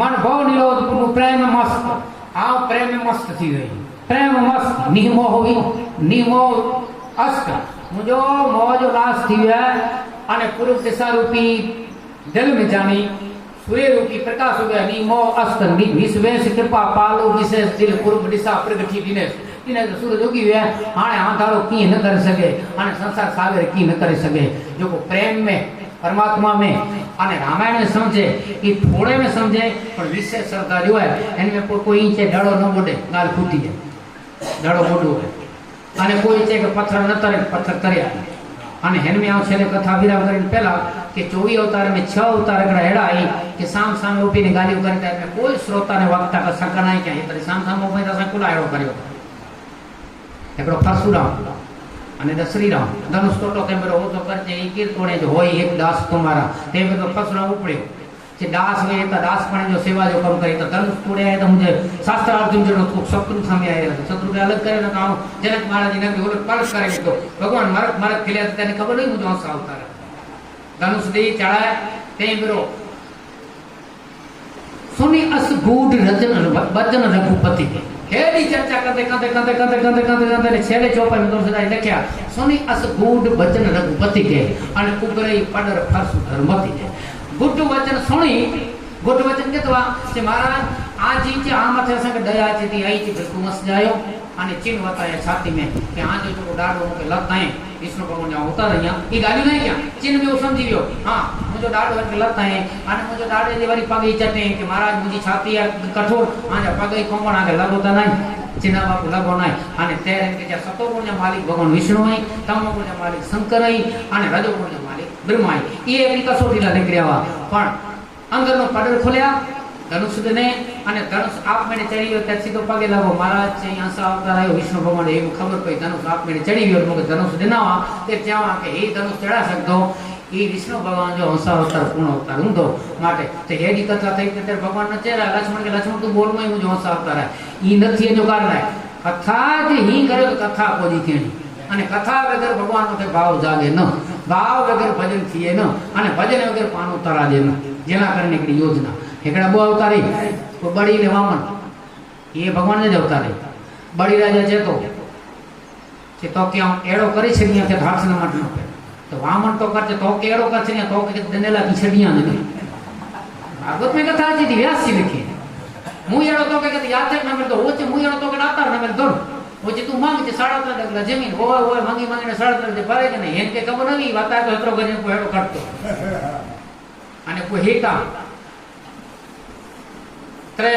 मन भाव निरोध प्रेम मस्त आ प्रेम मस्त थी गई प्रेम मस्त निमो होगी निमो अष्ट मुझो मौज उल्लास थी है अने पूर्व दिशा रूपी दिल में जानी सूर्य रूपी प्रकाश हो गया नीमो अस्त निस्वेश कृपा पालो विशेष दिल पूर्व दिशा प्रगति दिनेश दिनेश सूरज उगी है हाने आंधारो की न कर सके अने संसार सागर की न कर सके जो को प्रेम में परमात्मा में अने रामायण में समझे कि थोड़े में समझे पर विशेष श्रद्धा जो है इनमें कोई इंचे डड़ो न बोले गाल फूटी है डड़ो बोडो है અને કોઈ છે કે પથ્થર ન તરે પથ્થર તર્યા અને હેનમે આવ છેલ્લે કથા વિરામ કરીને પહેલા કે 24 અવતાર में 6 अवतार एकड़ा एड़ा आई कि साम सामे ऊभीने गालियो करता એટલે કોઈ શ્રોતાને વાગતા કે સકનાય કે એટલે સામ સામે ઊભી તો સંકુલાયો કર્યો એકડો પરશુરામ અને શ્રીરામ ધનુષ તોટો કેમરો હો તો કરજે ઈ કીર્તોણે જો હોય એક દાસ તમારા તે બધો પરશુરામ ઉપડ્યો कि दास वे तो दास पण जो सेवा जो कम करी तो धनुष तोड़े तो मुझे शास्त्र अर्जुन जो शत्रु सामने आया शत्रु के अलग करे ना काम जनक महाराज ने भी उलट पलट करे तो भगवान मरक मरक खिले तेने खबर नहीं मुझे हंसा अवतार धनुष दे चढ़ाए ते बिरो सुनी अस गूढ़ रचन वचन रघुपति के हेडी चर्चा करते करते करते करते करते करते करते छेले चौपाई में तो सदा लिखया सुनी अस गूढ़ वचन रघुपति के अन उगरई पडर फरसु धर्मति के गुड वचन सुनी गुड वचन के तो से महाराज आज ही आ मथे संग दया थी आई थी बिल्कुल मस जायो અને ચીન વતાય છાતી में કે આ जो डाडो के लताए विष्णु भगवान जा उतार रहिया ई गाली नहीं क्या चीन में समझी गयो हां मुझे डाडो के लताए અને मुझे डाडे दी वाली पगई चटे कि महाराज मुझी छाती कठोर आजा पगई कोमण आगे लगोता नहीं चिना बापू लगो नहीं અને तेरे के जा सतोगुण जा मालिक भगवान विष्णु आई तमोगुण जा मालिक शंकर आई અને रजोगुण जा मालिक ब्रह्मा आई ये एक कसोटी ला निकळ्या पण अंदर नो पडर खोल्या धनुष ने અને ધનુષ આપ મેને ચડી ગયો ત્યાં સીધો પગે લાગો महाराज છે यहाँ से अवतार आयो विष्णु भगवान એવું ખબર પડી ધનુષ આપ મેને ચડી ગયો તો ધનુષ દેનાવા તે ચાવા કે એ ધનુષ ચડા શકતો એ વિષ્ણુ ભગવાન જો હંસા અવતાર પૂર્ણ અવતાર ઊંધો માટે તે હેડી કથા થઈ કે ત્યારે ભગવાન ન ચેરા લક્ષ્મણ કે લક્ષ્મણ તું બોલ માં જો હંસા અવતાર ઈ નથી જો કારણ કથા જે હી કરે તો કથા કોજી થેણી અને કથા વગર ભગવાન નો ભાવ જાગે ન ભાવ વગર ભજન થીએ ન અને ભજન વગર પાનો તરાજે ન જેના કરીને એકડી યોजना एकड़ा बो अवतारी तो बड़ी ने वामन ये भगवान ने अवतार है बड़ी राजा जे तो क्या एड़ो करी छड़िया के हाथ से मत न पे तो वामन तो करते तो के एड़ो कर छड़िया तो के दनेला की छड़िया ने भागवत में कथा जी व्यास जी लिखी मु एड़ो तो के याद है न तो वो मु एड़ो तो के नाता न मेरे दोन वो जे तू मांग जे 3.5 डगला जमीन होय होय मांगी मांगीने 3.5 जे भरे के नहीं हेन के खबर नहीं वाता तो एतरो गजे को एड़ो करतो અને કોઈ હેતા त्रे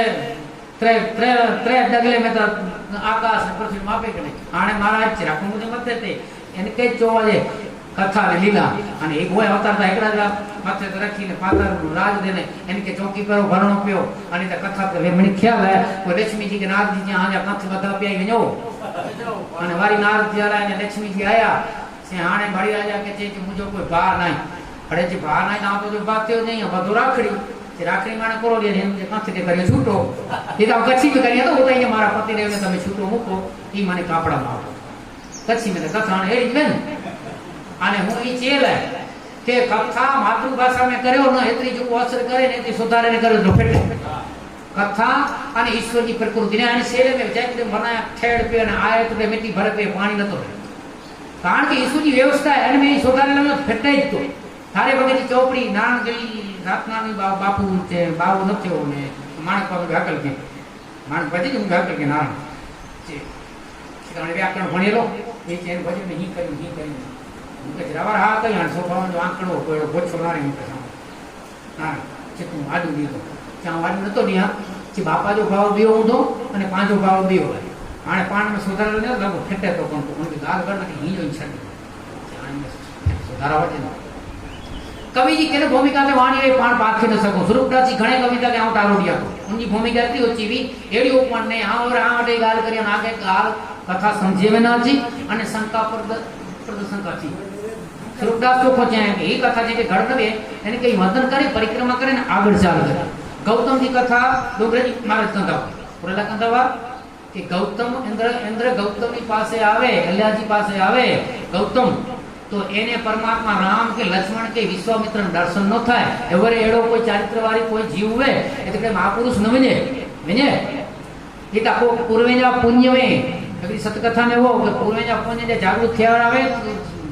त्रे त्रे त्रे डगले में तो आकाश पृथ्वी मापे के नहीं आने महाराज चिराकू मुझे मत देते इनके चोवाजे कथा लीला અને એક હોય અવતાર તો એકડા જ માથે રાખીને પાતર રાજ દેને इनके चौकी पर भरणो पियो અને તે કથા તો મને ખ્યાલ है वो लक्ष्मी जी के नारद जी यहाँ जा कथ बता पिया गयो અને वारी नारद जी आया ने लक्ष्मी जी आया से हाने बड़ी राजा के जे मुझे कोई भार नहीं अरे जी भार नहीं ना तो जो बात हो नहीं बदो राखड़ी राखड़ी माने करो ले मुझे कांच के करे छूटो ये तो कच्ची में करिया तो होता ही मारा पति ने તમે છૂટો મૂકો ઈ મને કાપડા માં કચ્છી में कथा हेड़ी में आने હું ઈ ચેલ કે कथा मातृभाषा में કર્યો ન એતરી જો અસર કરે ને તે સુધારે ને કરે તો ફેટે कथा અને ईश्वर की प्रकृति ने आने शेरे में जैसे बनाया ठेड़ पे અને आयत पे मिट्टी भरे पे पानी नतो कारण के ईश्वर की व्यवस्था है में सुधारे लगे फेटे જ તો थारे बगे चौपड़ी नारायण गली रातनानी बापू છે બાવો નથ્યો ને માણક પર ગાકલ કે માણક પછી હું ગાકલ કે નારાયણ છે શિકાણે વ્યાકરણ ભણેલો એ છે ભજન ને હી કરી હું કે જરાવાર હા કઈ આ સોફાનો જો આંકડો કોયો ગોછો નારાયણ કે ના છે તું આડું દીધો ત્યાં આડું નતો નિયા કે બાપા જો ભાવ દેવો ઊંધો અને પાંચો ભાવ દેવો આણે પાણ में સુધારો ને લાગો ફેટે તો કોણ તો ગાલ ગણ કે હી જોઈ છે આને સુધારા વટે कवि जी केने भूमिका में वाणी रे पाण पाखे न सको स्वरूपदास जी घणे कविता के आउं टारोडिया उनकी भूमिका थी ओची भी एडी उपमान ने आ और आटे गाल करी आगे गाल कथा समझे में ना जी अने शंका प्रदर्शन का थी स्वरूपदास तो खोचे हैं कि ई कथा जे के घड़ करे यानी कई वंदन करे परिक्रमा करे ने आगळ चाल करे गौतम की कथा डोगरे जी महाराज कंदा पुरेला कंदावा कि गौतम इंद्र गौतम ની પાસે આવે અલ્લાજી પાસે આવે गौतम तो एने परमात्मा राम के लक्ष्मण के विश्वामित्र दर्शन न थाय एवरे एड़ो कोई चारित्रवारी कोई जीव हुए એટલે महापुरुष न विने विने ये ताको पूर्वेजा पुण्य में अभी सतकथा में वो कि पूर्वेजा पुण्य जे जागृत थया आवे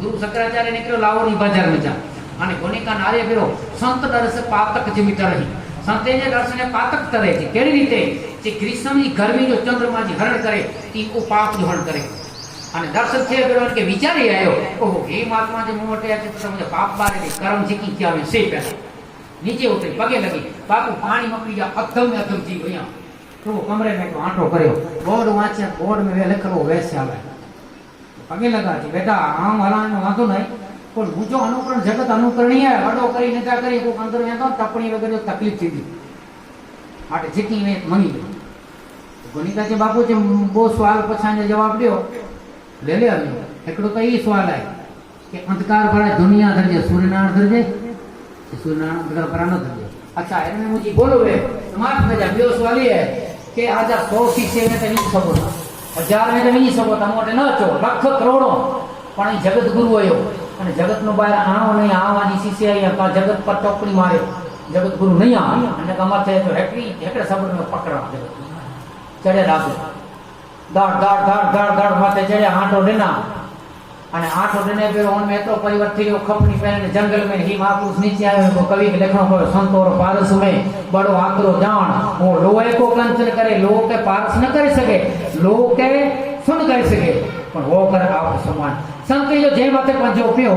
गुरु शंकराचार्य ने कहो लाવો ની बाजार में जा અને કોનિકા નારે ફેરો संत दर्श पातक जिमित रही संते जे दर्शने पातक करे છે કેવી રીતે જે ગ્રીષ્મની ગરમી જો ચંદ્रमा जी हरण करे ती को पाप जो हरण करे અને દર્શન થયા કર્યો કે વિચારી આવ્યો ઓહો હે મહાત્મા જે મોટે આ ચિત્ર સમજે પાપ બારે ની કર્મ જીકી કે આવે સે પહેલા નીચે ઉતરી પગે લગી બાપુ પાણી મકડી જા અધમ में अधम जी गया तो कमरे में आंटो કર્યો બોર્ડ વાંચ્યા બોર્ડ में લખેલો वैसे आवे पगे लगा जी बेटा आम हलान वांधो नहीं પણ ઊંચો અનુકરણ જગત અનુકરણીય વડો કરી નજા કરી કોઈ અંદર મેં તો ટપણી વગર તકલીફ થઈ ગઈ માટે જીતી મેં મની ગઈ ગણિતા જે બાપુ છે બહુ સવાલ પછાને જવાબ દો લે લે આવ્યો એકડો તો એ સવાલ આવ્યો કે અંધકાર ભરા દુનિયા ધરજે સૂર્યનારાયણ ધરજે સૂર્યનારાયણ અંધકાર ભરા ન ધરજે अच्छा એને મુજી બોલો વે માફ મજા બીજો સવાલ એ કે આજા 100 શિષ્ય ને તમે સબો 1000 ને તમે સબો તમોટે ન ચો લખ કરોડો પણ જગત ગુરુ આયો અને જગત નો બહાર આવો નહીં આવાની શિષ્ય અહીંયા જગત પર ટોપડી માર્યો જગત ગુરુ નહીં આ અને કમર છે તો હેકડે સબર મે પકડવા જગત ચડે રાખો દાડ દાડ દાડ દાડ દાડ માથે ચડે આંટો દેના અને આંટો દેને पे ओन में तो परिवर्तित हो खपनी पहने जंगल में ही महापुरुष नीचे आए तो कवि के लेखनों को संतोर पारस में बड़ो आक्रो जान वो लोहे को कंचन करे लोग के पारस न कर सके लोग के सुन कर सके पर वो कर आप समान संत जो जे माथे पंजो पियो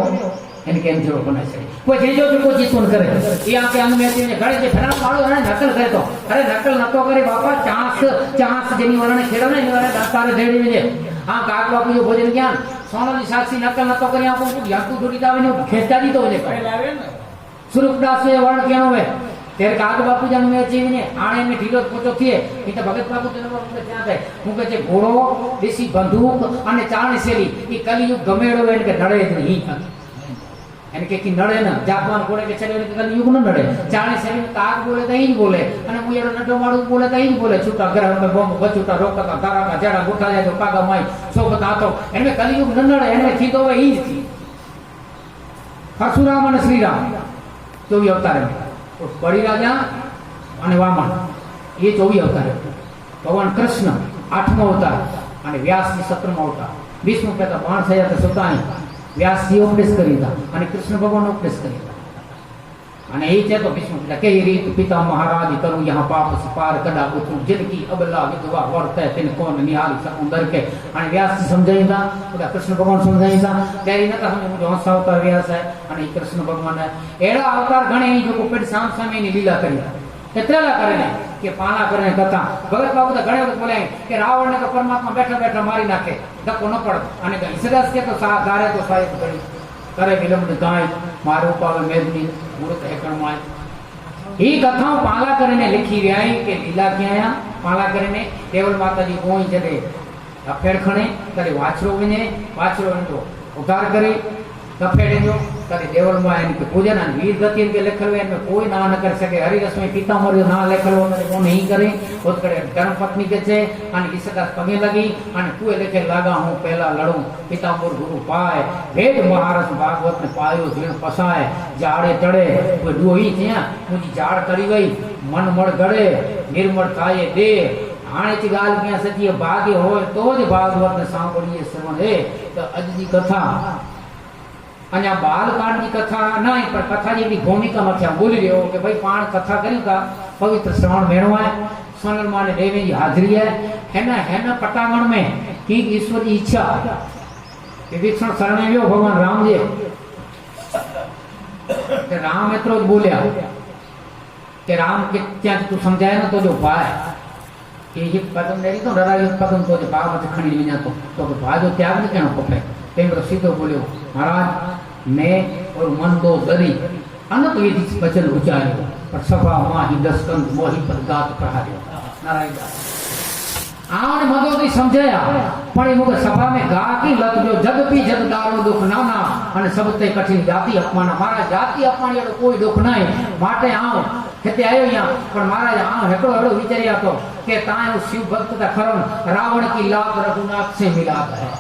इनके एम जो बनाई सके कोई जे जो को जी सुन करे ये आके अंग में ने घड़े जे फरा मारो है नकल करे तो अरे नकल न तो करे बापा चांस चांस जेनी वरने खेड़ो ने वरने दातारे देड़ी में हां काक बापू जो भोजन ज्ञान सोनाली साक्षी नकल न तो करे आपको याकू जोड़ी दावे ने खेचा दी तो ले लावे ने स्वरूपदास से वर्ण केनो है तेरे काक बापू जन में जीव ने आणे में ढीलो पोचो थिए ई तो भगत बापू जन में क्या है હું કે છે ઘોડો દેશી બંદૂક અને ચાણી શેલી ઈ કલિયુગ ગમેડો એને કે નડે જ નહીં એને કે નડે ના જાતવાન કોડે કે ચલે કે કલિયુગ ન નડે ચાણી શેલી કાક બોલે તો ઈ જ બોલે અને હું એનો નડો માડું બોલે તો ઈ જ બોલે છૂટા ઘર में બોમ બચૂટા રોકતા તારા જડા ગોઠા જાય તો કાગા માઈ સોબત આતો એને કલિયુગ ન નડે એને થીતો હોય ઈ જ થી પરશુરામ અને શ્રીરામ 24 અવતાર बड़ी राजा અને વામન ये 24 अवतार भगवान कृष्ण 8मो अवतार અને व्यास जी 17मो अवतार विष्णु कहता बाण થયા તો સુતાની व्यास जी उपदेश करीदा અને कृष्ण भगवान उपदेश करीदा અને એ છે તો વિષ્ણુ कहता के रीत पिता महाराज करूं यहां पाप से पार कदा उठूं जिनकी अबला विधवा वर्त है तिन कौन निहाल समुंदर के અને व्यास जी समझाईदा बोला कृष्ण भगवान समझाईदा तेरी न समझ मुझे हंसा अवतार व्यास है અને कृष्ण भगवान है एड़ा अवतार घणे जो पेट साम सामे ની લીલા કરી एतला करे के पाना करने कथा भगत बाबू तो घणे वक्त बोले कि रावण ने तो परमात्मा बैठा बैठा मारी नाखे धक्को न पड़ અને ઈસરાસ के तो सा गारे तो साहिब करी करे विलंब गाय मारो पावे मेदनी मूर्त एकण माय ई कथाओं पाला करने लिखी रही के लीला के आया पाला करने केवल माता जी कोई जदे अफेड़ खणे करे वाछरो विने वाछरो तो उतार करे कफेड़े जो करे देवल में इनके पूजन और वीर गति इनके लेखल में इनमें कोई ना न कर सके हरिरस में पीताम्बर ना लेखल में वो नहीं करे उस करे धर्म पत्नी के छे अन इसका पगे लगी अन कुए लेखे लागा हूं पहला लड़ूं पीताम्बर गुरु पाए वेद महारस भागवत ने पायो जीण पसाए जाड़े चढ़े कोई डोही थिया मुझी जाड़ करी गई मन मड़ गड़े निर्मल थाये दे हाणे ची गाल क्या सची भाग्य होय तो ज भागवत ने सांभळीए श्रवण है तो अज जी कथा अन्या बालकांड की कथा नहीं पर कथा जी की भूमिका में क्या बोली रहे हो कि भाई पाण कथा करी का पवित्र श्रवण मेणो है सोनल माने देवी जी हाजरी है ना पटांगण में की ईश्वर की इच्छा कि विक्षण शरणे गयो भगवान राम जी के राम एतरो बोलिया कि राम के क्या तू समझाए ना तो जो भाई कि ये कदम ले तो डरा ये कदम तो जो बाप मत खणी लेना तो भाई जो त्याग नहीं कहना पड़े तेमरो सीधो बोलियो महाराज मैं और मन दो दरी अनंत विधि वचन उचार्यो पर सभा माही 10 कंद मोही पर गात प्रहार्यो नारायण दास आवन मदो की समझाया पण ए मुके सभा में गा की लत जो जग पी जग दारो दुख नाना अने सबते कठिन जाति अपमान मारा जाति अपमान एडो कोई दुख नहीं माटे आओ खेते आयो या पण महाराज आ हेकड़ो हेड़ो विचारिया तो के ताए शिव भक्त ता खरन रावण की लात रघुनाथ से मिलात है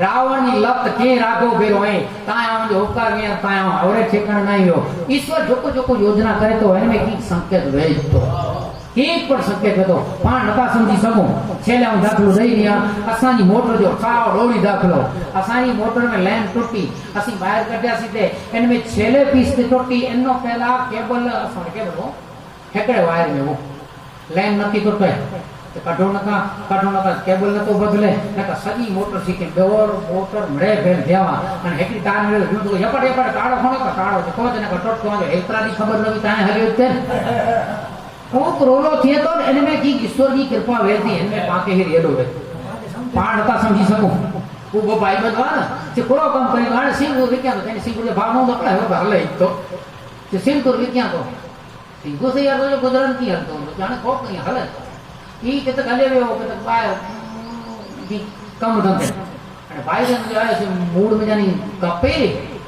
रावण की लत के राघो बेरो है ताया जो उपकार में ताया और ठिकाना नहीं हो ईश्वर जोको जोको योजना करे तो एने की संकेत वेज तो एक पर संकेत तो पाण नता समझी सकूं छेले हम दाखलो दई दिया असानी मोटर जो साव डोली दाखलो असानी मोटर में लाइन टूटी असी बाहर कढ्या सीधे इनमें छेले पीस ते टूटी एनो पहला केबल असण केबल हो हेकड़े वायर में वो लाइन नती टूटे तो कढोना का केबल न तो बदले न का सजी मोटर सीखे डोर मोटर मरे भेल देवा अने हेकड़ी तार में जो तो यपड़ यपड़ काड़ो खोनो का काड़ो को ने का टोट को हेतरा दी खबर लगी ताए हरियो ते ओ रोलो थिए तो इनमें की ईश्वर की कृपा वेती इनमें पाके ही रेडो वे पाणता समझी सकूं वो भाई बदवा જે પૂરો કામ કરી આને સિંગુર વિક્યા તો તેને સિંગુર ભાવ નો દકડા હવે ભર લઈ તો જે સિંગુર વિક્યા તો સિંગુર સે યાર તો ગુજરાત કી હલતો તો જાણે કોક નહીં હલે ઈ કે તો ગલે વેવો કે તો બાય કી કમ ધંધે અને ભાઈ જન જો આવે છે મૂળ મજાની કપે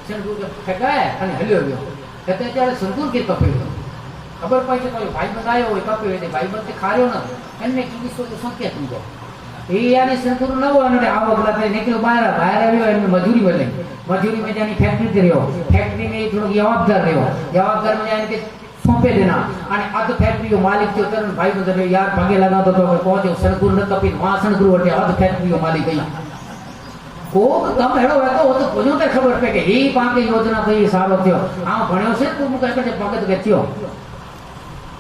સિંગુર કે ફેકાય અને હલ્યો ગયો એટલે ત્યારે સિંગુર કે કપે ખબર પડી કે કોઈ ભાઈ બંધાયો હોય કપે એટલે ભાઈ બંધ ખાર્યો ન એને કીધી સો સંકેત મૂકો એ યાની સિંગુર ન હોય અને આવો ગલા નીકળ્યો બહાર આવ્યો એને મજૂરી મળે મજૂરી में जानी फैक्ट्री दे रहो फैक्ट्री में थोड़ा जवाबदार रहो जवाबदार में जाने के सौंपे देना અને અધ ફેક્ટરી નો માલિક થયો તરન ભાઈ બધે યાર પગે લગાતો તો પહોંચ્યો સનગુર ન કપી વાસણ ગુરુ વટે અધ ફેક્ટરી નો માલિક ગઈ કો કમ હેડો હતો તો કોનો તે ખબર પે કે એ પાંકે યોજના થઈ સારો થયો આ ભણ્યો છે તું મુકે કે પગત કે થયો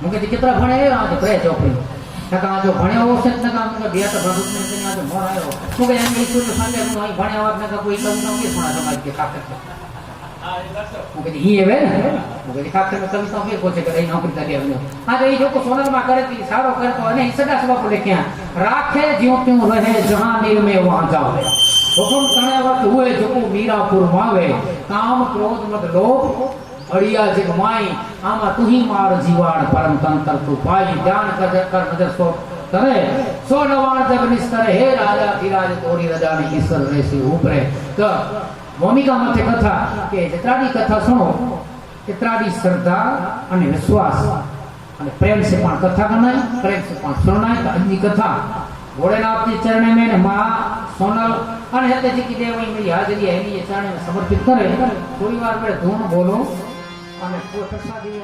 મુકે કેટલા ભણે આ તો પ્રે ચોપડી નકા જો ભણ્યો છે નકા મુકે બે તો ભણું ને તેને આ મોર આવ્યો મુકે એમ ઈશ્વર સામે હું અહીં ભણ્યા વાત નકા કોઈ લઉં ન કે સુણા સમાજ કે તાકાત मुझे ये है ना मुझे खाते में कभी तो फिर कोचे करे नौकरी कर दिया हां तो ये जो को सोनल में करे थी सारो करतो है ने सदा सब को लेके राखे ज्यों त्यों रहे जहां नीर में वहां जाओ हुकुम करने वक्त हुए जो को मीरापुर मावे काम क्रोध मत लोभ अड़िया जग माई आमा तू ही मार जीवाड़ परम तंत्र तू पाई ध्यान कर नजर सो करे सो नवाण जब निस्तर हे राजा धीराज तोरी रजा ने ईश्वर रेसी ऊपरे तो भूमिका मथे कथा के जितराडी कथा सुनो तितराडी श्रद्धा અને વિશ્વાસ અને પ્રેમ से પણ कथा करना प्रेम से પણ सुनना है अन्य कथा भोलेनाथ के चरण में ने मां सोनल અને હતે जी की देवी मेरी हाजिरी है ये चरण में समर्पित करे थोड़ी बार में धून बोलो અને प्रसादी